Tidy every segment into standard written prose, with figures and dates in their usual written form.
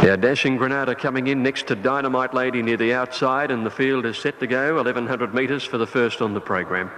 Our Dashing Granada coming in next to Dynamite Lady near the outside, and the field is set to go 1100 metres for the first on the program.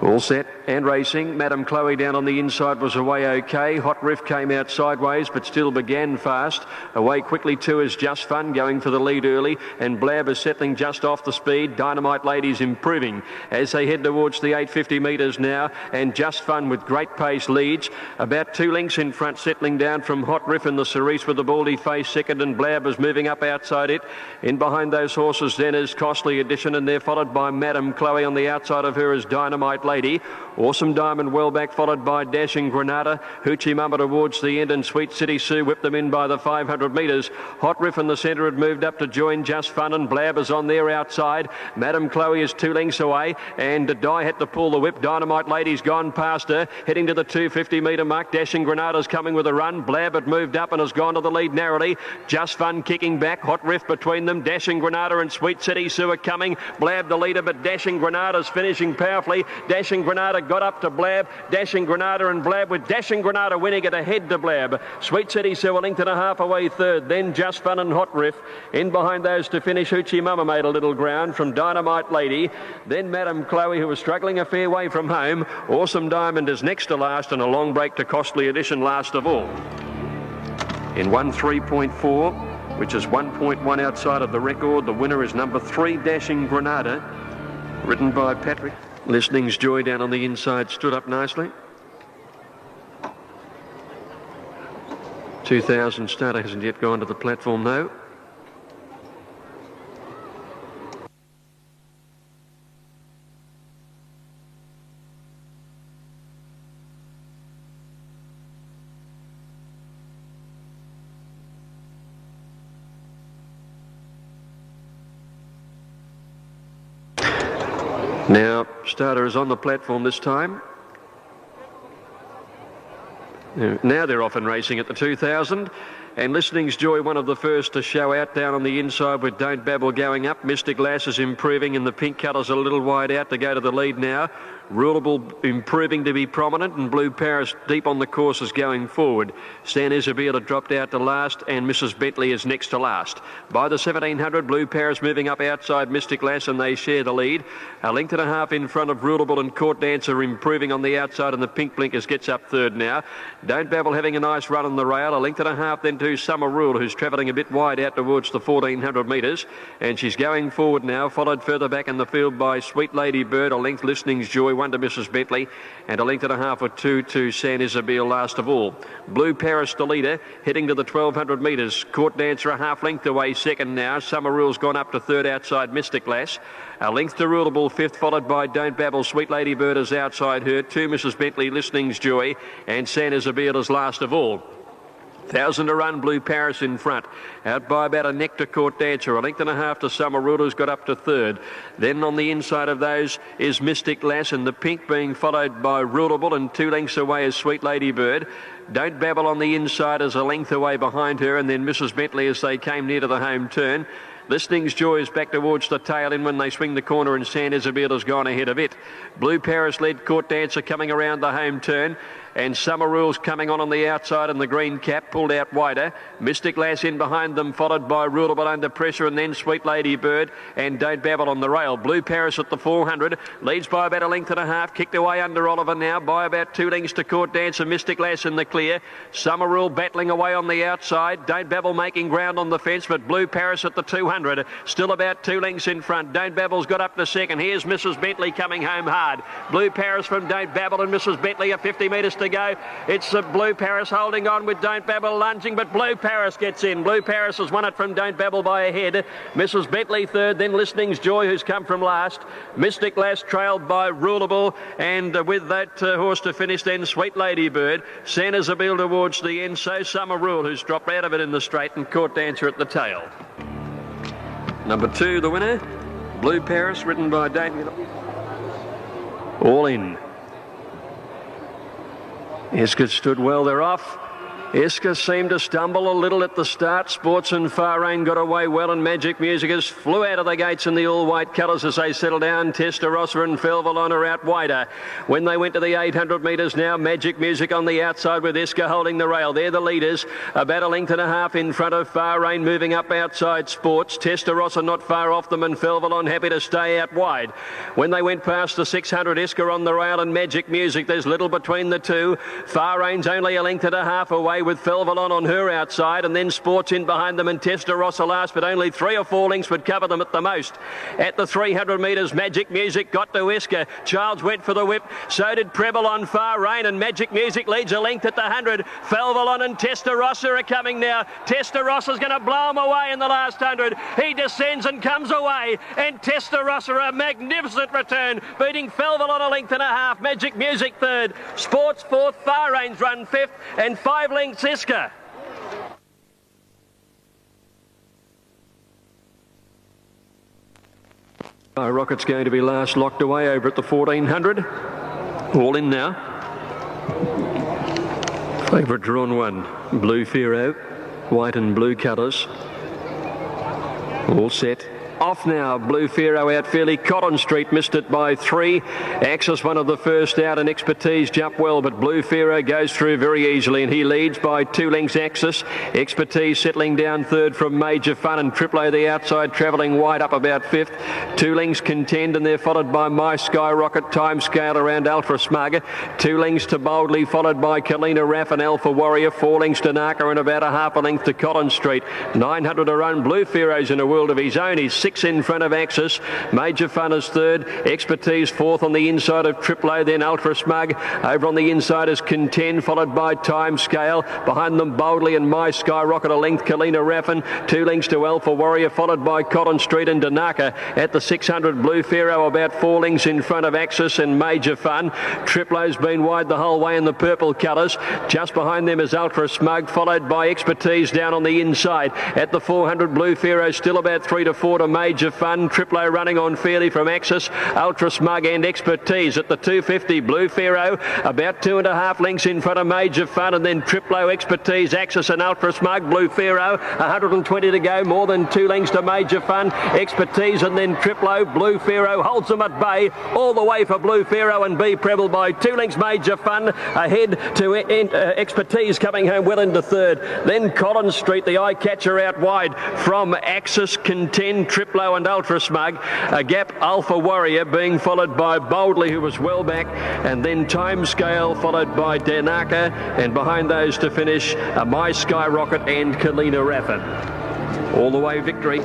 All set and racing. Madam Chloe down on the inside was away okay. Hot Riff came out sideways but still began fast. Away quickly too is Just Fun going for the lead early, and Blab is settling just off the speed. Dynamite Lady's improving as they head towards the 850 metres now, and Just Fun with great pace leads. About 2 lengths in front, settling down from Hot Riff and the Cerise with the baldy face second, and Blab is moving up outside it. In behind those horses then is Costly Edition, and they're followed by Madam Chloe. On the outside of her is Dynamite Lady. Awesome Diamond well back, followed by Dashing Granada. Hoochie Mama towards the end, and Sweet City Sue whipped them in by the 500 metres. Hot Riff in the centre had moved up to join Just Fun, and Blab is on there outside. Madam Chloe is 2 lengths away, and Di had to pull the whip. Dynamite Lady's gone past her, heading to the 250 metre mark. Dashing Granada's coming with a run. Blab had moved up and has gone to the lead narrowly. Just Fun kicking back. Hot Riff between them. Dashing Granada and Sweet City Sue are coming. Blab the leader, but Dashing Granada's finishing powerfully. Dashing Granada got up to Blab. Dashing Granada and Blab, with Dashing Granada winning it ahead to Blab. Sweet City Sue a length and a half away third. Then Just Fun and Hot Riff. In behind those to finish, Hoochie Mama made a little ground from Dynamite Lady. Then Madam Chloe, who was struggling a fair way from home. Awesome Diamond is next to last, and a long break to Costly Edition last of all. In 1:3.4, which is 1.1 outside of the record, the winner is number 3, Dashing Granada, ridden by Patrick. Listening's Joy down on the inside stood up nicely. 2000 starter hasn't yet gone to the platform though. Now, starter is on the platform this time. Now they're off and racing at the 2000. And Listening's Joy, one of the first to show out down on the inside with Don't Babble going up. Mystic Lass is improving, and the pink colours a little wide out to go to the lead now. Rulable improving to be prominent, and Blue Paris deep on the course is going forward. San Isabel had dropped out to last, and Mrs. Bentley is next to last. By the 1700, Blue Paris moving up outside Mystic Lass, and they share the lead. A length and a half in front of Rulable, and Court Dancer improving on the outside, and the Pink Blinkers gets up third now. Don't Babble having a nice run on the rail. A length and a half then to Summer Rule, who's travelling a bit wide out towards the 1400 metres, and she's going forward now, followed further back in the field by Sweet Lady Bird. A length Listening's Joy, 1 to Mrs. Bentley, and a length and a half or 2 to San Isabel last of all. Blue Paris the leader, heading to the 1200 metres. Court Dancer a half length away second now. Summer Rule's gone up to third outside Mystic Lass. A length to Rulable fifth, followed by Don't Babble. Sweet Lady Bird is outside her. 2 Mrs. Bentley, Listening's Joy, and San Isabel is last of all. 1,000 to run, Blue Paris in front. Out by about a neck to Court Dancer. A length and a half to Summer Rule, who's got up to third. Then on the inside of those is Mystic Lass, and the pink being followed by Rulable, and 2 lengths away is Sweet Lady Bird. Don't Babble on the inside is a length away behind her, and then Mrs. Bentley as they came near to the home turn. Listening's Joy is back towards the tail end when they swing the corner, and San Isabel has gone ahead of it. Blue Paris led Court Dancer coming around the home turn, and Summer Rule's coming on the outside, and the green cap pulled out wider. Mystic Lass in behind them, followed by Rulable under pressure, and then Sweet Lady Bird and Don't Babble on the rail. Blue Paris at the 400 leads by about a length and a half, kicked away under Oliver now by about 2 lengths to Court Dancer. Mystic Lass in the clear. Summer Rule battling away on the outside. Don't Babble making ground on the fence, but Blue Paris at the 200 still about 2 lengths in front. Don't Babble's got up to second. Here's Mrs. Bentley coming home hard. Blue Paris from Don't Babble and Mrs. Bentley at 50 metres to go. It's Blue Paris holding on with Don't Babble lunging, but Blue Paris gets in. Blue Paris has won it from Don't Babble by a head. Mrs. Bentley third, then Listening's Joy, who's come from last. Mystic Lass trailed by Rulable, and with that horse to finish, then Sweet Lady Bird. San Isabel towards the end, so Summer Rule, who's dropped out of it in the straight, and Court Dancer at the tail. Number 2, the winner, Blue Paris, ridden by Don't. All in. Escott stood well, they're off. Iska seemed to stumble a little at the start. Sports and Far Rain got away well, and Magic Musicus flew out of the gates in the all-white colours as they settled down. Testarossa and Felvalon are out wider. When they went to the 800 metres now, Magic Music on the outside with Iska holding the rail. They're the leaders, about a length and a half in front of Far Rain, moving up outside Sports. Testarossa not far off them, and Felvalon happy to stay out wide. When they went past the 600, Iska on the rail and Magic Music, there's little between the two. Far Rain's only a length and a half away, with Felvalon on her outside, and then Sports in behind them, and Testarossa last, but only 3 or 4 lengths would cover them at the most. At the 300 metres, Magic Music got to Iska. Childs went for the whip, so did Preble on Far Rain, and Magic Music leads a length at the 100. Felvalon and Testarossa are coming now. Testarossa's going to blow him away in the last 100. He descends and comes away, and Testarossa a magnificent return, beating Felvalon a length and a half. Magic Music third, Sports fourth, Far Rain's run fifth, and 5 lengths Iska. Rocket's going to be last, locked away over at the 1400. All in now. Favourite drawn one, Blue Pharaoh, white and blue colours. All set. Off now, Blue Pharaoh out fairly. Cotton Street missed it by 3. Axis one of the first out, and Expertise jumped well, but Blue Pharaoh goes through very easily, and he leads by 2 lengths Axis. Expertise settling down third from Major Fun, and Triplo the outside travelling wide up about 5th. 2 lengths Contend, and they're followed by My Skyrocket, Time Scale around Ultra Smug. 2 lengths to Boldly, followed by Kalina Raff and Alpha Warrior. 4 lengths to Naka, and about a half a length to Cotton Street. 900 to run. Blue Pharaoh's in a world of his own. He's 6 in front of Axis. Major Fun is third. Expertise fourth on the inside of Triplo. Then Ultra Smug. Over on the inside is Contend, followed by Time Scale. Behind them Boldly and My Skyrocket a length. Kalina Raffin. 2 lengths to Alpha Warrior, followed by Cotton Street and Danaka. At the 600, Blue Pharaoh about 4 lengths in front of Axis and Major Fun. Triplo's been wide the whole way in the purple colours. Just behind them is Ultra Smug, followed by Expertise down on the inside. At the 400, Blue Pharaoh still about 3 to 4 to Major Fun. Triplo running on fairly from Axis, Ultra Smug and Expertise. At the 250, Blue Pharaoh about 2.5 lengths in front of Major Fun, and then Triplo, Expertise, Axis and Ultra Smug. Blue Pharaoh 120 to go, more than 2 lengths to Major Fun, Expertise, and then Triplo. Blue Pharaoh holds them at bay all the way for Blue Pharaoh, and B Preble by 2 lengths Major Fun ahead to Expertise, coming home well into third. Then Collins Street, the eye catcher, out wide from Axis, Contend, Triplo and Ultra Smug. A gap Alpha Warrior being followed by Boldly, who was well back, and then Time Scale followed by Danaka, and behind those to finish My Skyrocket and Kalina Raffin. All the way victory.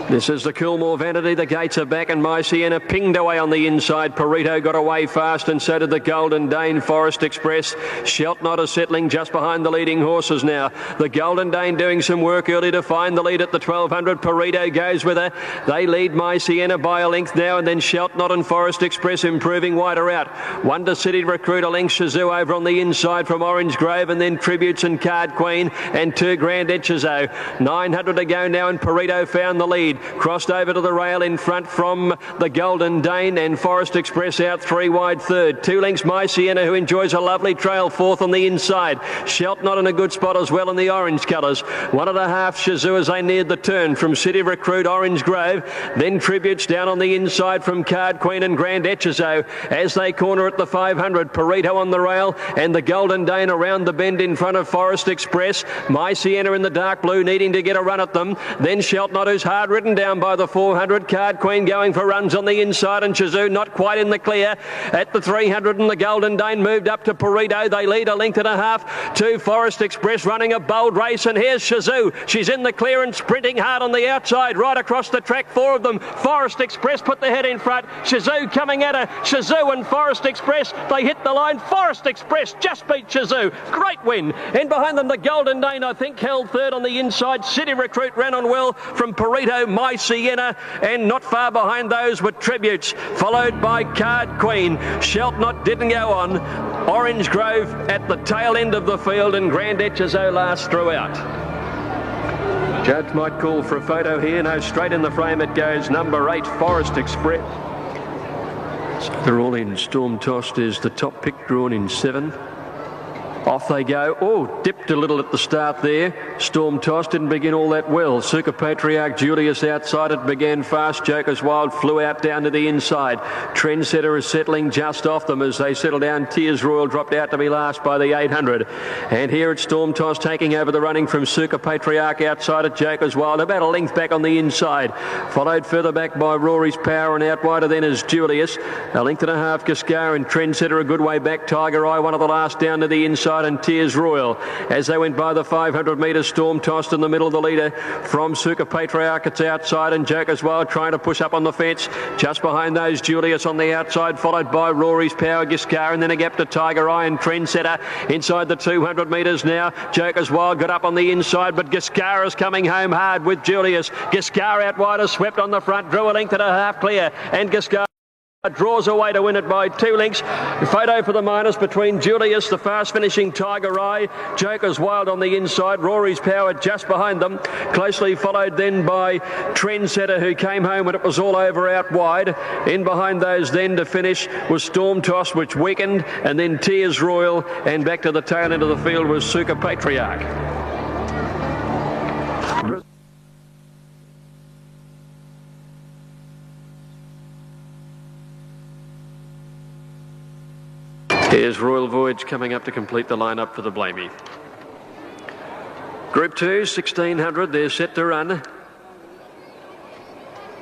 This is the Coolmore Vanity. The gates are back, and My Sienna pinged away on the inside. Perito got away fast, and so did the Golden Dane. Forest Express. Sheltnotter settling just behind the leading horses now. The Golden Dane doing some work early to find the lead at the 1200. Perito goes with her. They lead My Sienna by a length now, and then Sheltnot and Forest Express improving wider out. Wonder City Recruit a length. Shazoo over on the inside from Orange Grove, and then Tributes and Card Queen and 2 Grand Etchezo. 900 to go now, and Perito found the lead. Crossed over to the rail in front from the Golden Dane, and Forest Express out 3 wide third. 2 lengths My Sienna, who enjoys a lovely trail, fourth on the inside. Sheltnot in a good spot as well in the orange colours. 1.5 Shazoo as they neared the turn from City Recruit, Orange Grove. Then Tributes down on the inside from Card Queen and Grand Etchezo as they corner at the 500. Perito on the rail, and the Golden Dane around the bend in front of Forest Express. My Sienna in the dark blue needing to get a run at them. Then Sheltnot, who's hard ridden down by the 400. Card Queen going for runs on the inside, and Shazoo not quite in the clear. At the 300, and the Golden Dane moved up to Perito. They lead a length and a half to Forest Express, running a bold race, and here's Shazoo. She's in the clear and sprinting hard on the outside, right across the track. 4 of them. Forest Express put the head in front. Shazoo coming at her. Shazoo and Forest Express, they hit the line. Forest Express just beat Shazoo. Great win. And behind them, the Golden Dane, I think, held third on the inside. City Recruit ran on well from Perito. My Sienna, and not far behind those were Tributes, followed by Card Queen. Sheltnot didn't go on. Orange Grove at the tail end of the field, and Grand Etchezo last throughout. Judge might call for a photo here. No, straight in the frame it goes. Number 8, Forest Express. So they're all in. Storm Tossed is the top pick, drawn in 7. Off they go. Oh, dipped a little at the start there. Storm Toss didn't begin all that well. Suka Patriarch Julius outside it began fast. Joker's Wild flew out down to the inside. Trendsetter is settling just off them as they settle down. Tears Royal dropped out to be last by the 800. And here it's Storm Toss taking over the running from Suka Patriarch outside at Joker's Wild. About a length back on the inside. Followed further back by Rory's Power, and out wider then is Julius. A length and a half Gascar and Trendsetter a good way back. Tiger Eye one of the last down to the inside, and Tears Royal. As they went by the 500 metres, Storm Tossed in the middle of the leader from Suka Patriarch. It's outside, and Joker's Wild trying to push up on the fence. Just behind those, Julius on the outside, followed by Rory's Power, Gascar, and then a gap to Tiger Eye and Trendsetter. Inside the 200 metres now, Joker's Wild got up on the inside, but Gascar is coming home hard with Julius. Gascar out wide, has swept on the front, drew a length and a half clear, and Gascar draws away to win it by 2 lengths. Photo for the minors between Julius, the fast finishing Tiger Eye, Joker's Wild on the inside, Rory's Power just behind them, closely followed then by Trendsetter, who came home when it was all over out wide. In behind those then to finish was Storm Toss, which weakened, and then Tears Royal, and back to the tail end of the field was Suka Patriarch. Here's Royal Voyage coming up to complete the lineup for the Blamey. Group 2, 1600, they're set to run.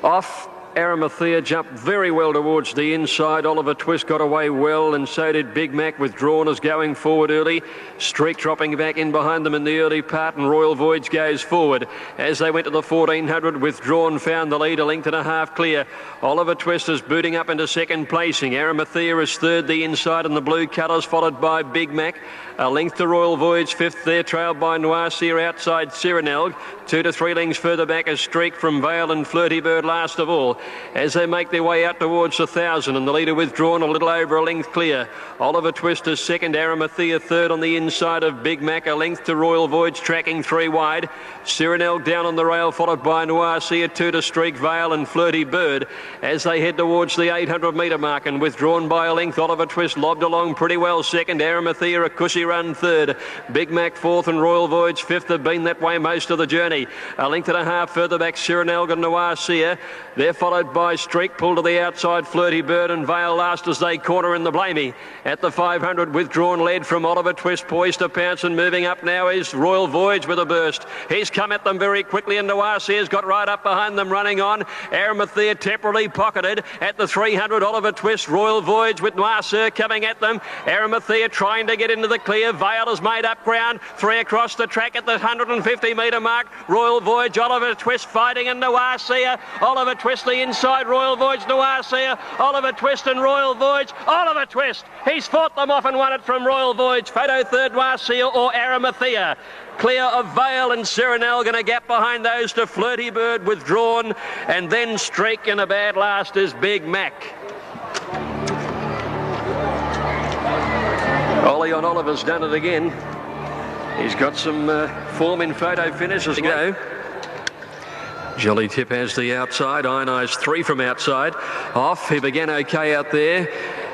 Off, Arimathea jumped very well towards the inside. Oliver Twist got away well, and so did Big Mac. Withdrawn as going forward early. Streak dropping back in behind them in the early part, and Royal Voyage goes forward. As they went to the 1400, Withdrawn found the lead, a length and a half clear. Oliver Twist is booting up into second placing. Arimathea is third, the inside, and the blue colours, followed by Big Mac. A length to Royal Voyage, fifth there, trailed by Noirseer outside Cyrenelg. 2 to 3 lengths further back is Streak from Vale, and Flirty Bird last of all. As they make their way out towards 1,000, and the leader Withdrawn a little over a length clear. Oliver Twist is second, Arimathea third on the inside of Big Mac, a length to Royal Voyage, tracking 3 wide. Cyrenelg down on the rail, followed by Noirseer, 2 to Streak, Vale and Flirty Bird. As they head towards the 800 metre mark, and Withdrawn by a length, Oliver Twist lobbed along pretty well second, Arimathea a cushy run third. Big Mac fourth and Royal Voyage fifth have been that way most of the journey. A length and a half further back, Cyrenelg and Noirseer. They're followed by Streak, pulled to the outside, Flirty Bird and Vale last as they corner in the Blamey. At the 500, Withdrawn led from Oliver Twist, poised to pounce, and moving up now is Royal Voyage with a burst. He's come at them very quickly, and Noirseer's got right up behind them, running on. Arimathea temporarily pocketed at the 300, Oliver Twist, Royal Voyage with Noirseer coming at them. Arimathea trying to get into the clear. Vale has made up ground. 3 across the track at the 150 metre mark. Royal Voyage, Oliver Twist fighting, and Noirseer. Oliver Twist the inside, Royal Voyage, Noirseer, Oliver Twist and Royal Voyage. Oliver Twist, he's fought them off and won it from Royal Voyage. Photo third, Noirseer or Arimathea. Clear of Vale and Cyrenelg, and a gap behind those to Flirty Bird, Withdrawn, and then Streak, and a bad last is Big Mac. Ollie on Oliver's done it again. He's got some form in photo finish as well. Jolly Tip has the outside. Iron Eyes 3 from outside. Off, he began okay out there.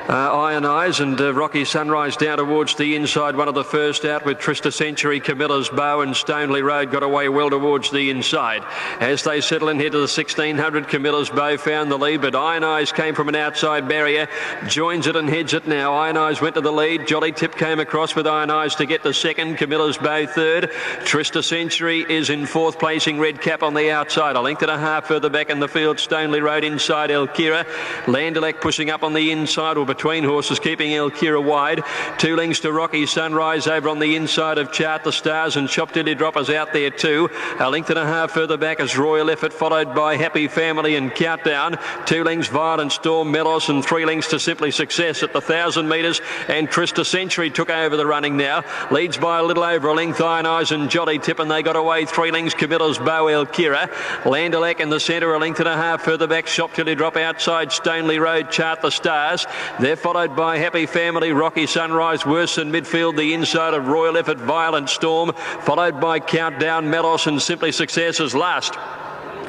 Iron Eyes and Rocky Sunrise down towards the inside, one of the first out with Trista Century, Camilla's Bow and Stoneley Road got away well towards the inside. As they settle in here to the 1600, Camilla's Bow found the lead, but Iron Eyes came from an outside barrier, joins it and heads it now. Iron Eyes went to the lead. Jolly Tip came across with Iron Eyes to get the second, Camilla's Bow third. Trista Century is in fourth, placing Red Cap on the outside. A length and a half further back in the field, Stoneley Road inside El Kira. Landilek pushing up on the inside, or between horses, keeping El Kira wide. 2 lengths to Rocky Sunrise over on the inside of Chart the Stars, and Shop Dilly Droppers out there too. A length and a half further back is Royal Effort, followed by Happy Family and Countdown. 2 lengths Violent Storm, Melos, and 3 lengths to Simply Success at the 1,000 metres, and Trista Century took over the running now. Leads by a little over a length, Iron Eyes and Jolly Tip, and they got away 3 lengths, Camilla's Bow, El Kira. Landilek in the centre, a length and a half further back, Shop Tilly Drop outside, Stoneley Road, Chart the Stars. They're followed by Happy Family, Rocky Sunrise, worse than midfield, the inside of Royal Effort, Violent Storm, followed by Countdown, Melos and Simply Success as last.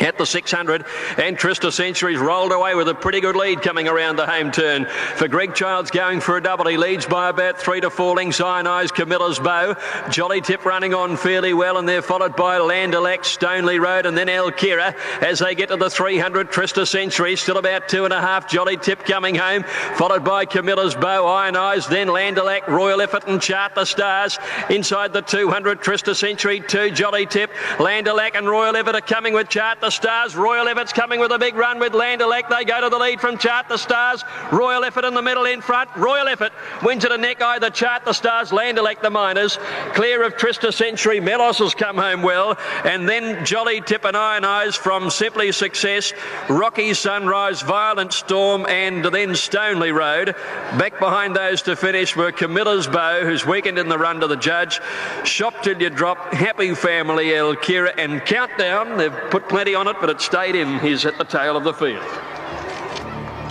at the 600, and Trista Century's rolled away with a pretty good lead coming around the home turn. For Greg Childs going for a double, he leads by about 3 to 4 lengths. Iron Eyes, Camilla's Bow, Jolly Tip running on fairly well, and they're followed by Land O'Lakes, Stoneley Road, and then El Kira as they get to the 300. Trista Century still about 2.5. Jolly Tip coming home, followed by Camilla's Bow, Iron Eyes, then Land O'Lakes, Royal Effort, and Chart the Stars. Inside the 200, Trista Century, 2 Jolly Tip, Land O'Lakes and Royal Effort are coming with Chart the Stars. Royal Effort's coming with a big run with Land O'Lakes. They go to the lead from Chart the Stars. Royal Effort in the middle in front. Royal Effort wins at a neck eye. The Chart the Stars, Land O'Lakes the Miners. Clear of Trista Century. Melos has come home well. And then Jolly Tip and Iron Eyes from Simply Success. Rocky Sunrise, Violent Storm, and then Stoneley Road. Back behind those to finish were Camilla's Bow, who's weakened in the run to the judge. Shop Till You Drop, Happy Family, El Kira, and Countdown. They've put plenty on it, but it stayed in. He's at the tail of the field.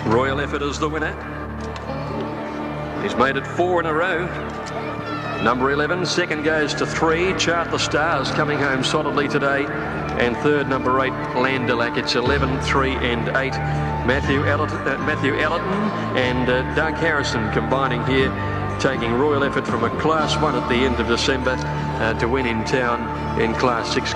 Royal Effort is the winner. He's made it 4 in a row. Number 11, second goes to 3. Chart the Stars coming home solidly today. And third, number 8, Land O'Lakes. It's 11, 3 and 8. Matthew Ellerton and Doug Harrison combining here, taking Royal Effort from a Class 1 at the end of December to win in town in Class 6.